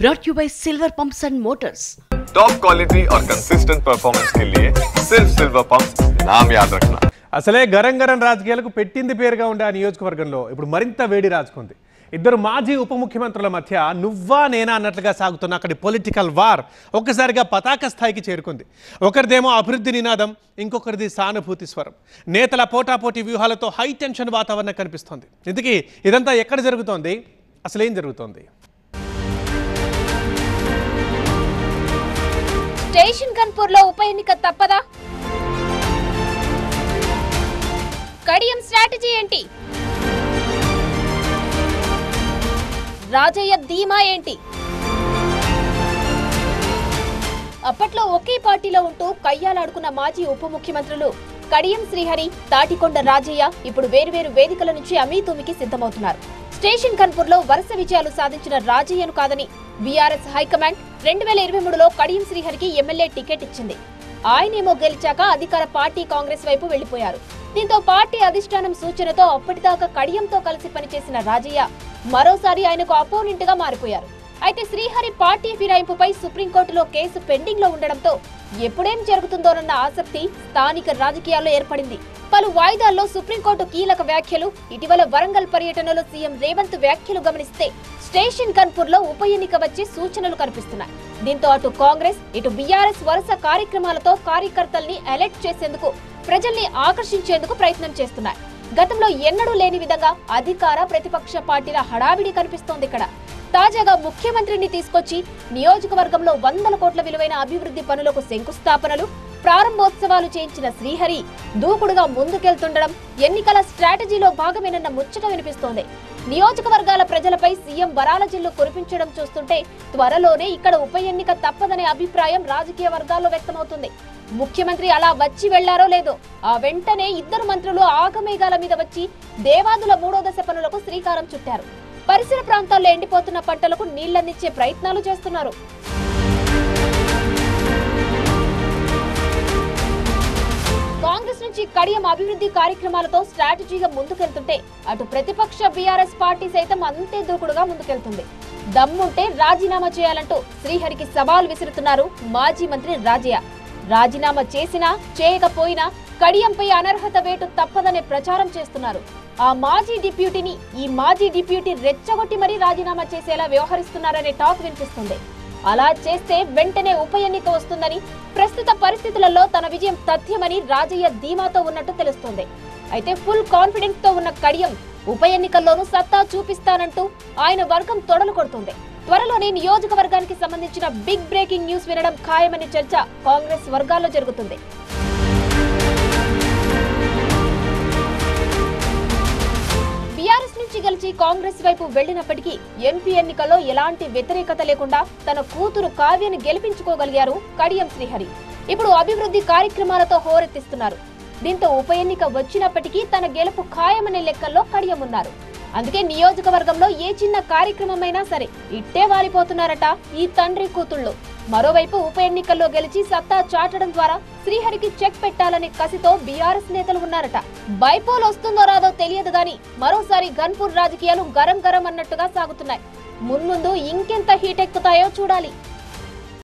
brought you by Silver Pumps and Motors. Top quality और consistent performance के लिए सिर्फ सिल्वर पंप्स नाम याद रखना. అసలే గరం రాజకీయాలకు పెట్టింది పేరుగా ఉండే ఆ నియోజకవర్గంలో ఇప్పుడు మరింత వేడి రాజుకుంది. ఇద్దరు మాజీ ఉప ముఖ్యమంత్రుల మధ్య నువ్వా నేనా అన్నట్లుగా సాగుతున్న అక్కడి పొలిటికల్ వార్ ఒక్కసారిగా పతాక స్థాయికి చేరుకుంది. ఒకరిదేమో అభివృద్ధి నినాదం, ఇంకొకరిది సానుభూతి స్వరం. నేతల పోటాపోటీ వ్యూహాలతో హై టెన్షన్ వాతావరణం కనిపిస్తోంది. ఇంతకీ ఇదంతా ఎక్కడ జరుగుతోంది, అసలేం జరుగుతోంది? స్టేషన్ కన్పూర్లో ఉప ఎన్నిక తప్పదా? కడియం స్ట్రాటజీ ఏంటి? రాజయ్య ధీమా ఏంటి? అప్పట్లో ఒకే పార్టీలో ఉంటూ కయ్యాలాడుకున్న మాజీ ఉప ముఖ్యమంత్రులు కడియం శ్రీహరి, తాటికొండ రాజయ్య ఇప్పుడు వేరువేరు వేదికల నుంచి అమీతుమికి సిద్ధమవుతున్నారు. స్టేషన్ కన్పూర్లో వరుస విజయాలు సాధించిన రాజయ్యను కాదని బీఆర్ఎస్ హైకమాండ్ 2023లో కడియం శ్రీహరికి ఎమ్మెల్యే టికెట్ ఇచ్చింది. ఆయనేమో గెలిచాక అధికార పార్టీ కాంగ్రెస్ వైపు వెళ్లిపోయారు. దీంతో పార్టీ అధిష్టానం సూచనతో అప్పటిదాకా కడియంతో కలిసి పనిచేసిన రాజయ్య మరోసారి ఆయనకు అపోనెంట్ గా మారిపోయారు. అయితే శ్రీహరి పార్టీ ఫిరాయింపుపై సుప్రీంకోర్టులో కేసు పెండింగ్ లో ఉండడంతో ఎప్పుడేం జరుగుతుందోనన్న ఆసక్తి స్థానిక రాజకీయాల్లో ఏర్పడింది. పలు వాయిదాల్లో సుప్రీంకోర్టు కీలక వ్యాఖ్యలు, ఇటీవల వరంగల్ పర్యటనలో సీఎం రేవంత్ వ్యాఖ్యలు గమనిస్తే స్టేషన్ కన్పూర్ లో ఉప ఎన్నిక వచ్చే సూచనలు కనిపిస్తున్నాయి. దీంతో అటు కాంగ్రెస్, ఇటు బీఆర్ఎస్ వరుస కార్యక్రమాలతో కార్యకర్తల్ని అలర్ట్ చేసేందుకు, ప్రజల్ని ఆకర్షించేందుకు ప్రయత్నం చేస్తున్నాయి. గతంలో ఎన్నడూ లేని విధంగా అధికార ప్రతిపక్ష పార్టీల హడావిడి కనిపిస్తోంది ఇక్కడ. తాజాగా ముఖ్యమంత్రిని తీసుకొచ్చి నియోజకవర్గంలో 100 కోట్ల విలువైన అభివృద్ధి పనులకు శంకుస్థాపనలు, ప్రారంభోత్సవాలు చేయించిన శ్రీహరి దూకుడుగా ముందుకెళ్తుండడం ఎన్నికల స్ట్రాటజీలో భాగమేనన్న ముచ్చట వినిపిస్తోంది. నియోజకవర్గాల ప్రజలపై సీఎం వరాల జిల్లు కురిపించడం చూస్తుంటే త్వరలోనే ఇక్కడ ఉప ఎన్నిక తప్పదనే అభిప్రాయం రాజకీయ వర్గాల్లో వ్యక్తమవుతుంది. ముఖ్యమంత్రి అలా వచ్చి వెళ్లారో లేదో ఆ వెంటనే ఇద్దరు మంత్రులు ఆగమేఘాల మీద వచ్చి దేవాదుల 3వ దశ పనులకు శ్రీకారం చుట్టారు. పరిసర ప్రాంతాల్లో ఎండిపోతున్న పంటలకు నీళ్లందించే ప్రయత్నాలు చేస్తున్నారు. కాంగ్రెస్ నుంచి కడియం అభివృద్ధి కార్యక్రమాలతో స్ట్రాటజీగా ముందుకెళ్తుంటే అటు ప్రతిపక్ష బీఆర్ఎస్ పార్టీ సైతం అంతే దూకుడుగా ముందుకెళ్తుంది. దమ్ముంటే రాజీనామా చేయాలంటూ శ్రీహరికి సవాల్ విసురుతున్నారు మాజీ మంత్రి రాజయ్య. రాజీనామా చేసినా చేయకపోయినా కడియంపై అనర్హత వేటు తప్పదనే ప్రచారం చేస్తున్నారు. ఆ మాజీ డిప్యూటీని ఈ మాజీ డిప్యూటీ రెచ్చగొట్టి మరీ రాజీనామా చేసేలా వ్యవహరిస్తున్నారనే టాక్ వినిపిస్తుంది. అలా చేస్తే వెంటనే ఉప ఎన్నిక వస్తుందని, ప్రస్తుత పరిస్థితులలో తన విజయం తథ్యమని రాజయ్య ధీమాతో ఉన్నట్టు తెలుస్తోంది. అయితే ఫుల్ కాన్ఫిడెన్స్ తో ఉన్న కడియం ఉప ఎన్నికల్లోనూ సత్తా చూపిస్తానంటూ ఆయన వర్గం తొడలు కొడుతుంది. త్వరలోనే నియోజకవర్గానికి సంబంధించిన బిగ్ బ్రేకింగ్ న్యూస్ వినడం ఖాయమనే చర్చ కాంగ్రెస్ వర్గాల్లో జరుగుతుంది. బీఆర్ఎస్ నుంచి గెలిచి కాంగ్రెస్ వైపు వెళ్లినప్పటికీ ఎంపీ ఎన్నికల్లో ఎలాంటి వ్యతిరేకత లేకుండా తన కూతురు కావ్యను గెలిపించుకోగలిగారు కడియం శ్రీహరి. ఇప్పుడు అభివృద్ధి కార్యక్రమాలతో హోరెత్తిస్తున్నారు. దీంతో ఉప ఎన్నిక వచ్చినప్పటికీ తన గెలుపు ఖాయమనే లెక్కల్లో కడియం ఉన్నారు. అందుకే నియోజకవర్గంలో ఏ చిన్న కార్యక్రమమైనా సరే ఇట్టే వాలిపోతున్నారట ఈ తండ్రి కూతుళ్ళు. మరోవైపు ఉప ఎన్నికల్లో గెలిచి సత్తా చాటడం ద్వారా శ్రీహరికి చెక్ పెట్టాలనే కసితో బీఆర్ఎస్ నేతలు ఉన్నారట. బైపోల్ వస్తుందో రాదో తెలియదు గాని మరోసారి గన్పూర్ రాజకీయాలు గరం అన్నట్టుగా సాగుతున్నాయి. మున్ముందు ఇంకెంత హీట్ ఎక్కుతాయో చూడాలి.